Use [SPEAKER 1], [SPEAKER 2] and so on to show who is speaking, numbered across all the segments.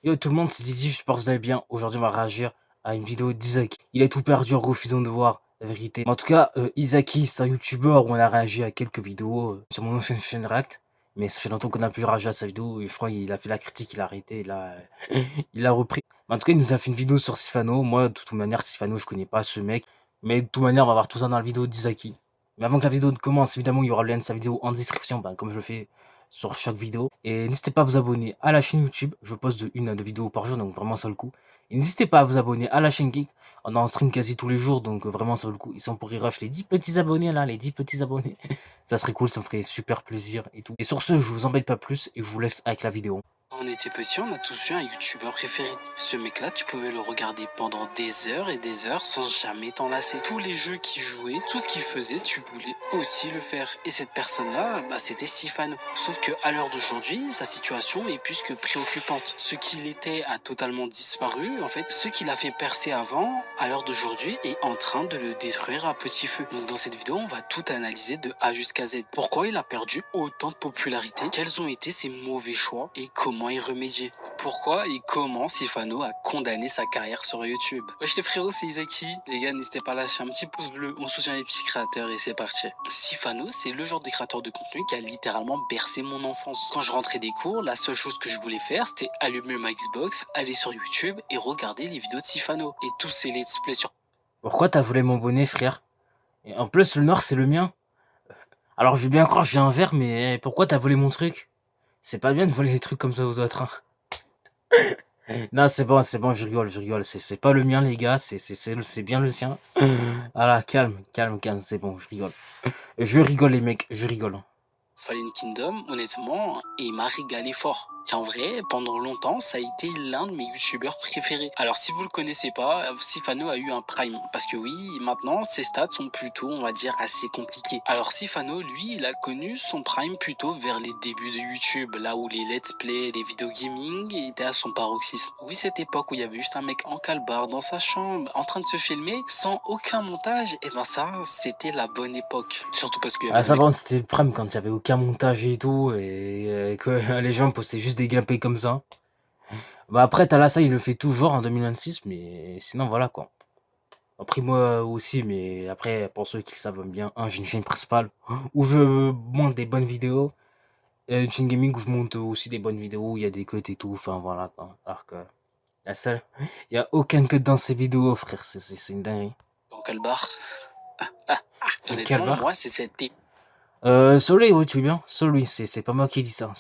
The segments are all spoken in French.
[SPEAKER 1] Yo tout le monde, c'est Didi, j'espère que vous allez bien. Aujourd'hui, on va réagir à une vidéo d'Isaac. Il a tout perdu en refusant de voir la vérité. Mais en tout cas, Isaki, c'est un youtubeur où on a réagi à quelques vidéos sur mon ancienne chaîne React. Mais ça fait longtemps qu'on a pu réagir à sa vidéo et je crois qu'il a fait la critique, il a arrêté, il a repris. Mais en tout cas, il nous a fait une vidéo sur Sifano. Moi, de toute manière, Sifano, je connais pas ce mec. Mais de toute manière, on va voir tout ça dans la vidéo d'Isaki. Mais avant que la vidéo ne commence, évidemment, il y aura le lien de sa vidéo en description, comme je le fais sur chaque vidéo. Et n'hésitez pas à vous abonner à la chaîne YouTube. Je poste de 1 à 2 vidéos par jour, donc vraiment ça vaut le coup. Et n'hésitez pas à vous abonner à la chaîne Geek. On est en stream quasi tous les jours, donc vraiment ça vaut le coup. Ils sont pour y rush les 10 petits abonnés là, les 10 petits abonnés. Ça serait cool, ça me ferait super plaisir et tout. Et sur ce, je vous embête pas plus et je vous laisse avec la vidéo.
[SPEAKER 2] Quand on était petit, on a tous eu un youtubeur préféré. Ce mec-là, tu pouvais le regarder pendant des heures et des heures sans jamais t'en lasser. Tous les jeux qu'il jouait, tout ce qu'il faisait, tu voulais aussi le faire. Et cette personne-là, c'était Sifano. Sauf que à l'heure d'aujourd'hui, sa situation est plus que préoccupante. Ce qu'il était a totalement disparu. En fait, ce qu'il a fait percer avant, à l'heure d'aujourd'hui, est en train de le détruire à petit feu. Donc dans cette vidéo, on va tout analyser de A jusqu'à Z. Pourquoi il a perdu autant de popularité? Quels ont été ses mauvais choix? Et comment y remédier? Pourquoi et comment Sifano a condamné sa carrière sur YouTube? Wesh les frérots, c'est Isaki. Les gars, n'hésitez pas à lâcher un petit pouce bleu, on soutient les petits créateurs et c'est parti. Sifano, c'est le genre de créateur de contenu qui a littéralement bercé mon enfance. Quand je rentrais des cours, la seule chose que je voulais faire, c'était allumer ma Xbox, aller sur YouTube et regarder les vidéos de Sifano. Et tous ces let's play sur...
[SPEAKER 1] Pourquoi t'as volé mon bonnet, frère? Et en plus, le noir, c'est le mien. Alors, je vais bien croire que j'ai un verre, mais pourquoi t'as volé mon truc? C'est pas bien de voler des trucs comme ça aux autres, hein. Non, c'est bon, je rigole, je rigole. C'est pas le mien, les gars, c'est bien le sien. Voilà, calme, calme, calme, c'est bon, je rigole. Je rigole, les mecs, je rigole.
[SPEAKER 2] Fallen Kingdom, honnêtement, il m'a régalé fort. Et en vrai, pendant longtemps, ça a été l'un de mes youtubeurs préférés. Alors si vous le connaissez pas, Sifano a eu un prime. Parce que oui, maintenant, ses stats sont plutôt, on va dire, assez compliqués. Alors Sifano, lui, il a connu son prime plutôt vers les débuts de YouTube, là où les let's play, les vidéos gaming étaient à son paroxysme. Oui, cette époque où il y avait juste un mec en calbar dans sa chambre, en train de se filmer, sans aucun montage, et ben ça, c'était la bonne époque. Surtout parce qu'il y avait
[SPEAKER 1] Ah,
[SPEAKER 2] le
[SPEAKER 1] ça,
[SPEAKER 2] mec...
[SPEAKER 1] par contre, c'était le prime quand il y avait aucun montage et tout, et que les gens postaient juste des gameplays comme ça. Bah, après, Thalassa, il le fait toujours en 2026, mais sinon, voilà, quoi. Après, moi aussi, mais après, pour ceux qui le savent bien, j'ai une chaîne principale où je monte des bonnes vidéos. Et une chaîne gaming où je monte aussi des bonnes vidéos, où il y a des cuts et tout, enfin, voilà, quoi. Alors que la seule, il y a aucun cut dans ces vidéos, frère, c'est une dinguerie.
[SPEAKER 2] En calbar.
[SPEAKER 1] Quel
[SPEAKER 2] Honnêtement,
[SPEAKER 1] bar?
[SPEAKER 2] moi, c'est cette
[SPEAKER 1] Sorry, oui, tu veux bien. Sorry, c'est pas moi qui ai dit ça.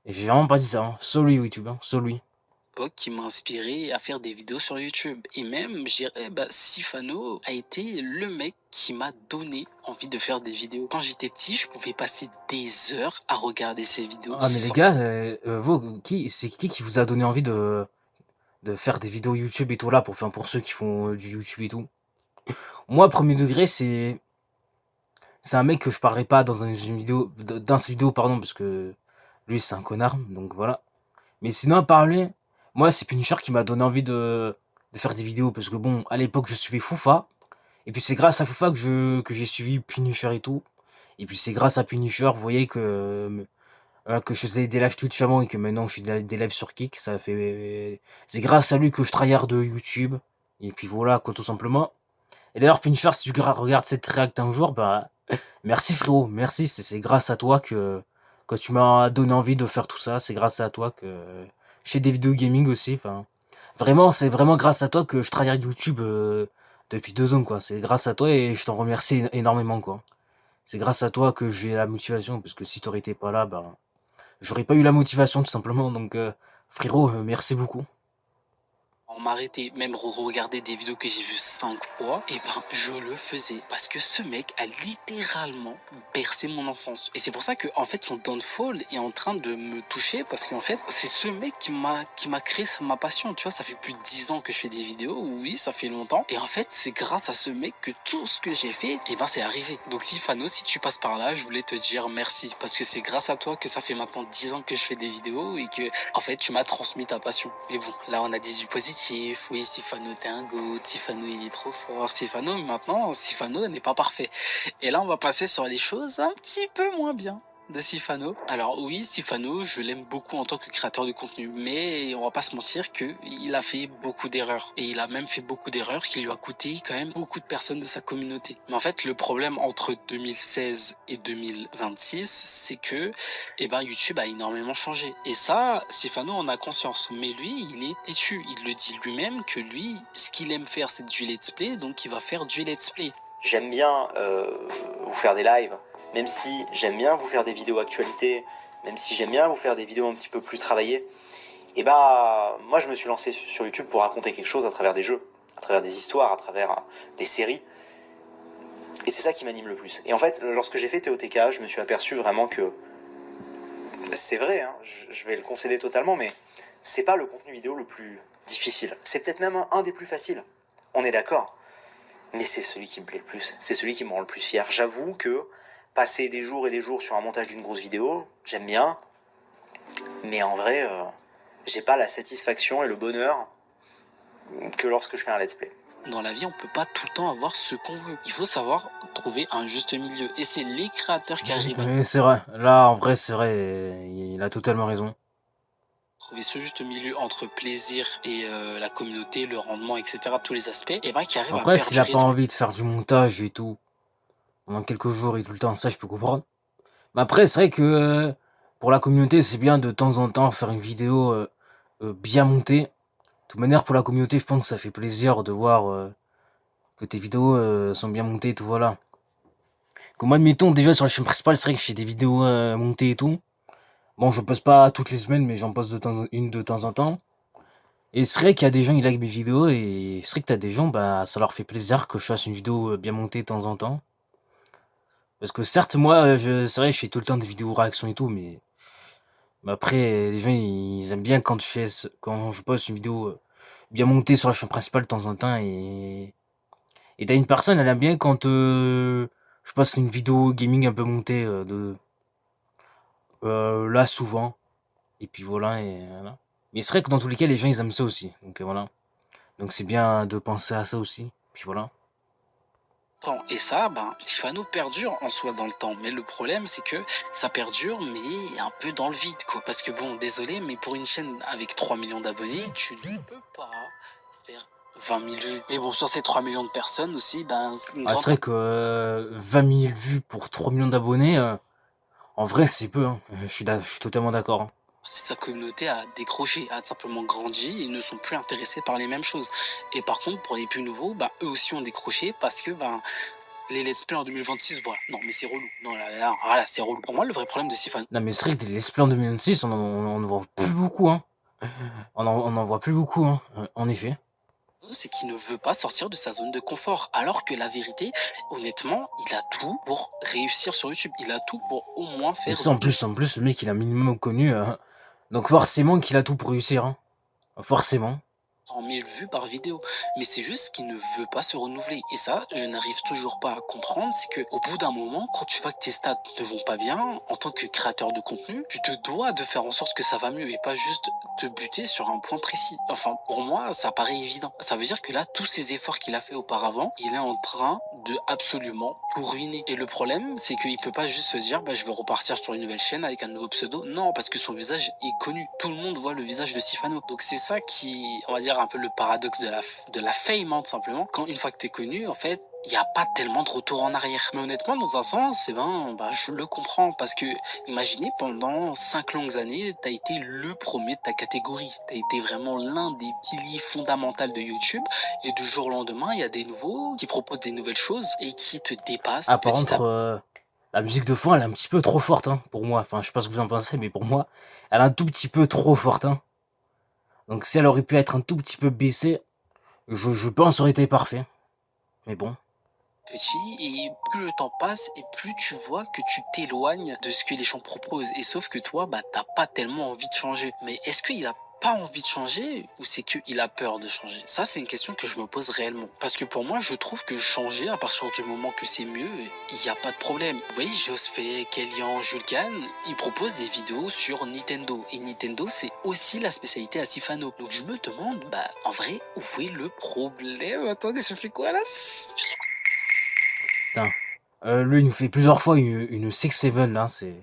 [SPEAKER 1] J'ai vraiment pas dit ça. Hein. Sorry, oui, tu veux bien. Sorry.
[SPEAKER 2] époque qui m'a inspiré à faire des vidéos sur YouTube. Et même, je dirais, Sifano a été le mec qui m'a donné envie de faire des vidéos. Quand j'étais petit, je pouvais passer des heures à regarder ces vidéos
[SPEAKER 1] Ah, mais les
[SPEAKER 2] sans...
[SPEAKER 1] gars, vous, c'est qui vous a donné envie de faire des vidéos YouTube et tout là, pour ceux qui font du YouTube et tout? Moi, premier degré, c'est un mec que je parlerai pas dans une vidéo, dans cette vidéo, pardon, parce que lui, c'est un connard, donc voilà. Mais sinon, à parler, moi, c'est Punisher qui m'a donné envie de faire des vidéos, parce que bon, à l'époque, je suivais Foufa, et puis c'est grâce à Foufa que j'ai suivi Punisher et tout. Et puis c'est grâce à Punisher, vous voyez que je faisais des lives Twitch avant et que maintenant je fais des lives sur Kick. C'est grâce à lui que je tryhard de YouTube. Et puis voilà, quoi, tout simplement. Et d'ailleurs, Punisher, si tu regardes cette réact un jour, bah, merci frérot, merci. C'est grâce à toi que tu m'as donné envie de faire tout ça. C'est grâce à toi que je fais des vidéos gaming aussi. Enfin, vraiment, c'est vraiment grâce à toi que je tryhard YouTube depuis 2 ans, quoi. C'est grâce à toi et je t'en remercie énormément, quoi. C'est grâce à toi que j'ai la motivation, parce que si t'aurais été pas là, ben, j'aurais pas eu la motivation tout simplement. Donc, frérot, merci beaucoup.
[SPEAKER 2] m'arrêter, même regarder des vidéos que j'ai vues 5 fois, et ben je le faisais parce que ce mec a littéralement bercé mon enfance. Et c'est pour ça que en fait son downfall est en train de me toucher parce qu'en fait c'est ce mec qui m'a créé ma passion. Tu vois, ça fait plus de 10 ans que je fais des vidéos, oui, ça fait longtemps. Et en fait c'est grâce à ce mec que tout ce que j'ai fait, et ben c'est arrivé. Donc Sifano, si tu passes par là, je voulais te dire merci parce que c'est grâce à toi que ça fait maintenant 10 ans que je fais des vidéos et que en fait tu m'as transmis ta passion. Mais bon, là on a dit du positif. Oui, Sifano, t'es un goût. Sifano, il est trop fort. Sifano, maintenant, Sifano n'est pas parfait. Et là, on va passer sur les choses un petit peu moins bien. de Sifano. Alors oui, Sifano, je l'aime beaucoup en tant que créateur de contenu, mais on va pas se mentir que il a fait beaucoup d'erreurs. Et il a même fait beaucoup d'erreurs qui lui a coûté quand même beaucoup de personnes de sa communauté. Mais en fait, le problème entre 2016 et 2026, c'est que YouTube a énormément changé. Et ça, Sifano en a conscience. Mais lui, il est têtu. Il le dit lui-même que lui, ce qu'il aime faire, c'est du let's play, donc il va faire du let's play.
[SPEAKER 3] J'aime bien vous faire des lives, même si j'aime bien vous faire des vidéos actualités, même si j'aime bien vous faire des vidéos un petit peu plus travaillées, et moi je me suis lancé sur YouTube pour raconter quelque chose à travers des jeux, à travers des histoires, à travers des séries, et c'est ça qui m'anime le plus. Et en fait, lorsque j'ai fait TOTK, je me suis aperçu vraiment que c'est vrai, hein, je vais le concéder totalement, mais c'est pas le contenu vidéo le plus difficile. C'est peut-être même un des plus faciles. On est d'accord. Mais c'est celui qui me plaît le plus. C'est celui qui me rend le plus fier. J'avoue que passer des jours et des jours sur un montage d'une grosse vidéo, j'aime bien. Mais en vrai, j'ai pas la satisfaction et le bonheur que lorsque je fais un let's play.
[SPEAKER 2] Dans la vie, on peut pas tout le temps avoir ce qu'on veut. Il faut savoir trouver un juste milieu. Et c'est les créateurs qui arrivent à
[SPEAKER 1] Oui, c'est vrai. Là, en vrai, c'est vrai. Il a totalement raison.
[SPEAKER 2] trouver ce juste milieu entre plaisir et la communauté, le rendement, etc., tous les aspects, et qui arrivent à
[SPEAKER 1] Après, s'il a
[SPEAKER 2] perdurer
[SPEAKER 1] pas
[SPEAKER 2] dans...
[SPEAKER 1] envie de faire du montage et tout, pendant quelques jours et tout le temps, ça, je peux comprendre. Mais après, c'est vrai que pour la communauté, c'est bien de temps en temps faire une vidéo bien montée. De toute manière, pour la communauté, je pense que ça fait plaisir de voir que tes vidéos sont bien montées et tout, voilà. Comme moi, admettons, déjà sur la chaîne principale, c'est vrai que je fais des vidéos montées et tout. Bon, je poste pas toutes les semaines, mais j'en poste une de temps en temps. Et c'est vrai qu'il y a des gens, ils like mes vidéos, et c'est vrai que t'as des gens, bah, ça leur fait plaisir que je fasse une vidéo bien montée de temps en temps. Parce que certes, moi, c'est vrai, je fais tout le temps des vidéos réactions et tout, mais après, les gens, ils aiment bien quand je poste une vidéo bien montée sur la chaîne principale de temps en temps, et t'as une personne, elle aime bien quand je poste une vidéo gaming un peu montée là, souvent. Et puis voilà, et voilà. Mais c'est vrai que dans tous les cas, les gens, ils aiment ça aussi. Donc voilà. Donc c'est bien de penser à ça aussi. Puis voilà.
[SPEAKER 2] temps. Et ça, Sifano perdure en soi dans le temps. Mais le problème, c'est que ça perdure, mais un peu dans le vide, quoi. Parce que bon, désolé, mais pour une chaîne avec 3 millions d'abonnés, tu ne peux pas faire 20 000 vues. Mais bon, sur ces 3 millions de personnes aussi, une
[SPEAKER 1] Ah,
[SPEAKER 2] grande
[SPEAKER 1] c'est vrai que 20 000 vues pour 3 millions d'abonnés, en vrai, c'est peu. Hein. Je suis totalement d'accord. Hein.
[SPEAKER 2] partie de sa communauté a décroché, a simplement grandi et ne sont plus intéressés par les mêmes choses. Et par contre, pour les plus nouveaux, eux aussi ont décroché parce que les let's play en 2026, voilà. Non, mais c'est relou. Non, là, voilà, c'est relou. Pour moi, le vrai problème de Sifano,
[SPEAKER 1] Non, mais c'est vrai que des let's play en 2026, on en voit plus beaucoup. Hein. On en voit plus beaucoup, hein. En effet.
[SPEAKER 2] c'est qu'il ne veut pas sortir de sa zone de confort. Alors que la vérité, honnêtement, il a tout pour réussir sur YouTube. Il a tout pour au moins
[SPEAKER 1] Mais
[SPEAKER 2] faire
[SPEAKER 1] ça, en plus, le mec, il a un minimum connu. Donc forcément qu'il a tout pour réussir. Hein. Forcément.
[SPEAKER 2] 100 000 vues par vidéo. Mais c'est juste qu'il ne veut pas se renouveler. Et ça, je n'arrive toujours pas à comprendre. C'est que au bout d'un moment, quand tu vois que tes stats ne vont pas bien, en tant que créateur de contenu, tu te dois de faire en sorte que ça va mieux et pas juste te buter sur un point précis. Enfin, pour moi, ça paraît évident. Ça veut dire que là, tous ces efforts qu'il a fait auparavant, il est en train de absolument tout ruiner. Et le problème, c'est qu'il peut pas juste se dire, je vais repartir sur une nouvelle chaîne avec un nouveau pseudo. Non, parce que son visage est connu. Tout le monde voit le visage de Sifano. Donc c'est ça qui, on va dire, un peu le paradoxe de la fame, hein, tout simplement. Quand une fois que t'es connu, en fait, il n'y a pas tellement de retour en arrière. Mais honnêtement, dans un sens, je le comprends. Parce que, imaginez, pendant 5 longues années, t'as été le premier de ta catégorie. T'as été vraiment l'un des piliers fondamentaux de YouTube. Et du jour au lendemain, il y a des nouveaux qui proposent des nouvelles choses et qui te dépassent
[SPEAKER 1] Ah, par
[SPEAKER 2] petit à petit.
[SPEAKER 1] contre, la musique de fond, elle est un petit peu trop forte, hein, pour moi. Enfin, je sais pas ce que vous en pensez, mais pour moi, elle est un tout petit peu trop forte. Hein. Donc si elle aurait pu être un tout petit peu baissée, je pense ça aurait été parfait. Mais bon.
[SPEAKER 2] Petit, et plus le temps passe et plus tu vois que tu t'éloignes de ce que les gens proposent. Et sauf que toi, t'as pas tellement envie de changer. Mais est-ce qu'il a pas envie de changer ou c'est qu'il a peur de changer? Ça, c'est une question que je me pose réellement. Parce que pour moi, je trouve que changer, à partir du moment que c'est mieux, il n'y a pas de problème. Vous voyez, Jospé, Kellyan, Julkan, ils proposent des vidéos sur Nintendo. Et Nintendo, c'est aussi la spécialité à Sifano. Donc je me demande, en vrai, où est le problème? Attendez, je fais quoi là?
[SPEAKER 1] Putain. Lui, il nous fait plusieurs fois une 6-7 là, c'est.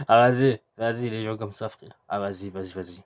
[SPEAKER 1] Ah, vas-y, vas-y, les gens comme ça, frère. Ah, vas-y, vas-y, vas-y.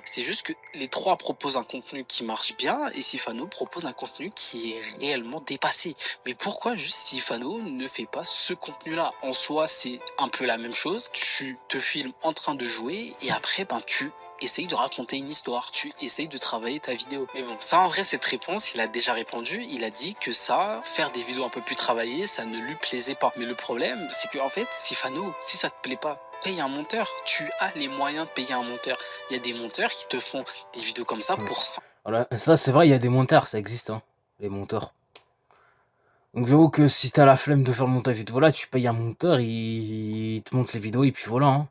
[SPEAKER 2] C'est juste que les trois proposent un contenu qui marche bien et Sifano propose un contenu qui est réellement dépassé. Mais pourquoi juste Sifano ne fait pas ce contenu-là? En soi, c'est un peu la même chose. Tu te filmes en train de jouer et après, ben, tu essayes de raconter une histoire, tu essayes de travailler ta vidéo. Mais bon, ça en vrai, cette réponse, il a déjà répondu. Il a dit que ça, faire des vidéos un peu plus travaillées, ça ne lui plaisait pas. Mais le problème, c'est que en fait, Sifano, si ça te plaît pas, paye un monteur. Tu as les moyens de payer un monteur. Il y a des monteurs qui te font des vidéos comme ça pour 100.
[SPEAKER 1] Voilà, ça c'est vrai, il y a des monteurs, ça existe, hein, les monteurs. Donc j'avoue que si t'as la flemme de faire le montage vidéo, voilà, tu payes un monteur, il te monte les vidéos et puis voilà. Hein.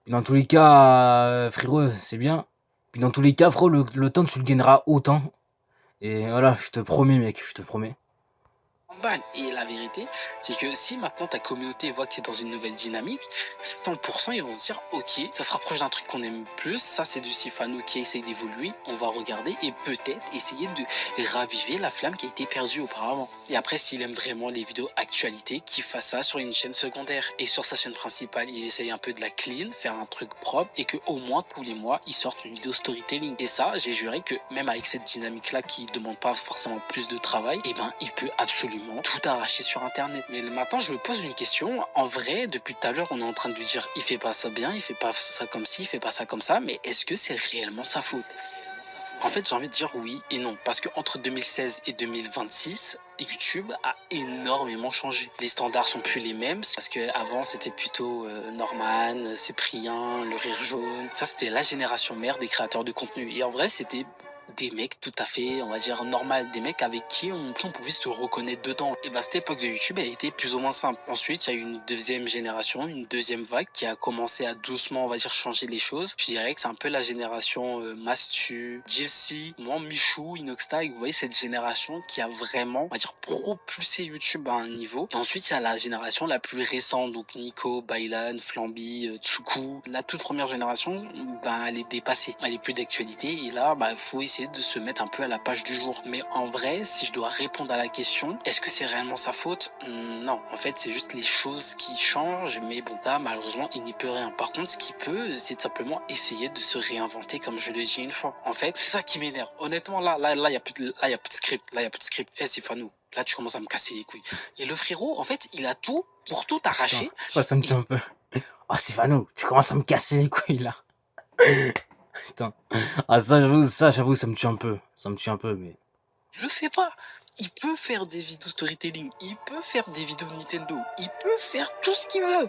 [SPEAKER 1] Puis dans tous les cas, frérot, c'est bien. Puis dans tous les cas, frérot, le temps tu le gagneras autant. Et voilà, je te promets, mec, je te promets.
[SPEAKER 2] Balles. Et la vérité, c'est que si maintenant ta communauté voit que tu es dans une nouvelle dynamique, 100% ils vont se dire ok, ça se rapproche d'un truc qu'on aime plus, ça c'est du Sifano qui essaye d'évoluer, on va regarder et peut-être essayer de raviver la flamme qui a été perdue auparavant. Et après, s'il aime vraiment les vidéos actualité, qu'il fasse ça sur une chaîne secondaire. Et sur sa chaîne principale, il essaye un peu de la clean, faire un truc propre et que au moins tous les mois, il sorte une vidéo storytelling. Et ça, j'ai juré que même avec cette dynamique-là qui demande pas forcément plus de travail, et ben il peut absolument tout arracher sur internet. Mais maintenant je me pose une question, en vrai depuis tout à l'heure on est en train de lui dire il fait pas ça bien, il fait pas ça comme ci, il fait pas ça comme ça, mais est-ce que c'est réellement sa faute? En fait j'ai envie de dire oui et non, parce que entre 2016 et 2026 YouTube a énormément changé. Les standards sont plus les mêmes, parce que avant c'était plutôt Norman, Cyprien, le rire jaune. Ça c'était la génération mère des créateurs de contenu. Et en vrai c'était des mecs tout à fait, on va dire, normal, des mecs avec qui on pouvait se reconnaître dedans. Et bah, cette époque de YouTube, elle était plus ou moins simple. Ensuite, il y a eu une deuxième génération, une deuxième vague qui a commencé à doucement, on va dire, changer les choses. Je dirais que c'est un peu la génération Mastu, Jilcy, moi, Michou, Inoxtag. Vous voyez, cette génération qui a vraiment, on va dire, propulsé YouTube à un niveau. Et ensuite, il y a la génération la plus récente, donc Nico, Bailan, Flamby, Tsuku. La toute première génération, bah, elle est dépassée. Elle est plus d'actualité. Et là, bah, il faut essayer de se mettre un peu à la page du jour. Mais en vrai, si je dois répondre à la question, est-ce que c'est réellement sa faute? Non, en fait, c'est juste les choses qui changent. Mais bon, là, malheureusement, il n'y peut rien. Par contre, ce qu'il peut, c'est de simplement essayer de se réinventer, comme je le dis une fois. En fait, c'est ça qui m'énerve. Honnêtement, là, il y a plus de script. Là, il y a plus de script. C'est Fanou. Là, tu commences à me casser les couilles. Et le frérot, en fait, il a tout pour tout arracher.
[SPEAKER 1] Putain, ça me tient un peu. Oh, Sylvano, tu commences à me casser les couilles là. Putain. Ah, j'avoue, ça me tue un peu. Ça me tue un peu, mais.
[SPEAKER 2] Il le fait pas. Il peut faire des vidéos storytelling, il peut faire des vidéos Nintendo, il peut faire tout ce qu'il veut.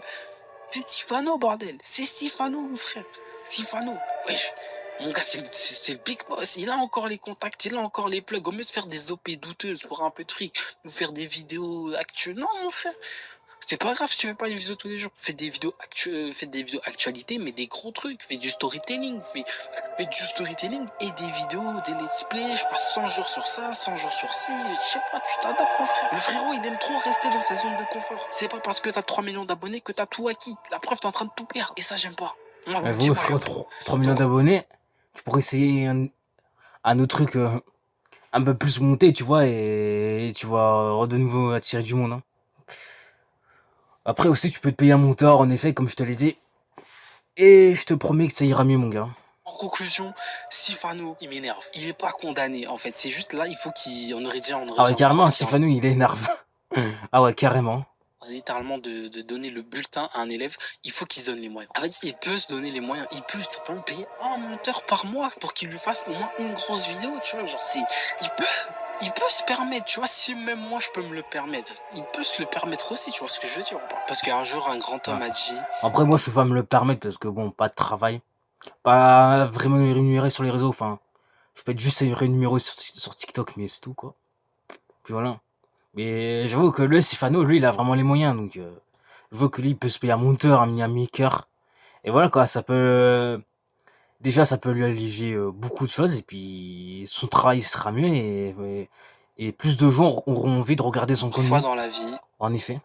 [SPEAKER 2] C'est Sifano, bordel. C'est Sifano, mon frère. Sifano. Wesh. Mon gars, c'est le big boss. Il a encore les contacts, il a encore les plugs. Au mieux de faire des OP douteuses pour un peu de fric, nous faire des vidéos actuelles. Non, mon frère. C'est pas grave si tu fais pas une vidéo tous les jours. Fais des vidéos actualité, mais des gros trucs. Fais du storytelling. Fais du storytelling et des vidéos, des let's play. Je passe 100 jours sur ça, 100 jours sur ci. Je sais pas, tu t'adaptes, mon frère. Le frérot, il aime trop rester dans sa zone de confort. C'est pas parce que t'as 3 millions d'abonnés que t'as tout acquis. La preuve, t'es en train de tout perdre. Et ça, j'aime pas. Moi,
[SPEAKER 1] Vous, frérot, 3 millions d'abonnés, tu pourrais essayer un autre truc un peu plus monté, tu vois, et tu vas de nouveau attirer du monde. Hein. Après aussi, tu peux te payer un monteur, en effet, comme je te l'ai dit. Et je te promets que ça ira mieux, mon gars.
[SPEAKER 2] En conclusion, Sifano, il m'énerve. Il est pas condamné, en fait. C'est juste là, il faut on aurait dit,
[SPEAKER 1] Ah ouais, carrément, Sifano, il est énerve. Ah ouais, carrément.
[SPEAKER 2] Littéralement de donner le bulletin à un élève, il faut qu'il se donne les moyens. En fait, il peut se donner les moyens, il peut simplement payer un monteur par mois pour qu'il lui fasse au moins une grosse vidéo, tu vois, genre il peut se permettre, tu vois, si même moi je peux me le permettre, il peut se le permettre aussi, tu vois ce que je veux dire ou pas? Parce qu'un jour un grand homme a dit...
[SPEAKER 1] Après moi je peux pas me le permettre parce que bon, pas de travail, pas vraiment rémunéré sur les réseaux, enfin, je peux être juste rémunéré sur TikTok, mais c'est tout quoi. Puis voilà. Mais j'avoue que le Sifano, lui, il a vraiment les moyens, donc je vois que lui, il peut se payer un monteur, un maker, et voilà quoi, ça peut... Déjà, ça peut lui alléger beaucoup de choses, et puis son travail sera mieux, et plus de gens auront envie de regarder son contenu.
[SPEAKER 2] Parfois dans la vie,
[SPEAKER 1] en effet,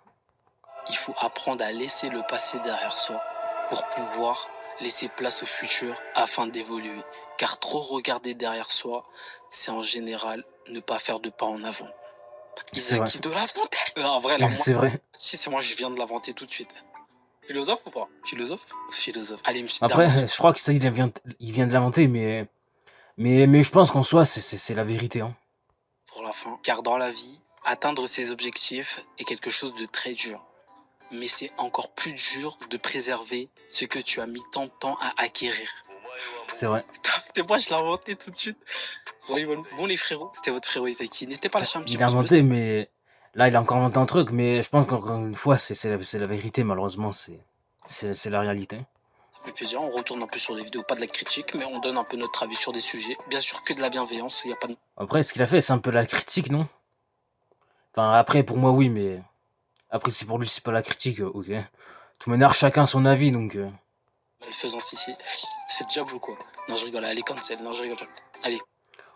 [SPEAKER 2] il faut apprendre à laisser le passé derrière soi pour pouvoir laisser place au futur afin d'évoluer. Car trop regarder derrière soi, c'est en général ne pas faire de pas en avant. Isaki de la Fontaine. En vrai, là, moi,
[SPEAKER 1] c'est vrai.
[SPEAKER 2] si c'est moi, je viens de l'inventer tout de suite. Philosophe ou pas? Philosophe. Allez, une petite
[SPEAKER 1] Après,
[SPEAKER 2] dernière.
[SPEAKER 1] je crois que ça, il vient de l'inventer, mais je pense qu'en soi, c'est la vérité, hein.
[SPEAKER 2] Pour la fin. Car dans la vie, atteindre ses objectifs est quelque chose de très dur. Mais c'est encore plus dur de préserver ce que tu as mis tant de temps à acquérir.
[SPEAKER 1] C'est vrai.
[SPEAKER 2] C'était moi, je l'ai inventé tout de suite. Bon, les frérots, c'était votre frérot Isaki. N'hésitez pas à lâcher un petit
[SPEAKER 1] Il a
[SPEAKER 2] pouce bleu.
[SPEAKER 1] inventé, mais là, il a encore inventé un truc, mais je pense qu'encore une fois, c'est la vérité, malheureusement, c'est la réalité.
[SPEAKER 2] Ça fait plaisir, on retourne un peu sur des vidéos, pas de la critique, mais on donne un peu notre avis sur des sujets. Bien sûr que de la bienveillance, il n'y a pas de...
[SPEAKER 1] Après, ce qu'il a fait, c'est un peu la critique, non? Enfin, après, pour moi, oui, mais après, si pour lui, c'est pas la critique, ok. Tout manière, chacun son avis, donc...
[SPEAKER 2] malfaisance ici. C'est déjà beaucoup. Non, je rigole, allez, cancel. Non, je rigole. Allez.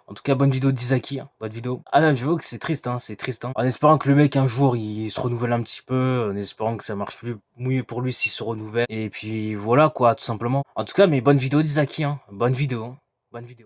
[SPEAKER 1] En tout cas, bonne vidéo d'Isaki, hein, bonne vidéo. Ah non, je vois que c'est triste, hein, c'est triste, hein. En espérant que le mec, un jour, il se renouvelle un petit peu, en espérant que ça marche plus mouillé pour lui s'il se renouvelle. Et puis, voilà, quoi, tout simplement. En tout cas, mais bonne vidéo d'Isaki, hein, bonne vidéo, hein, bonne vidéo.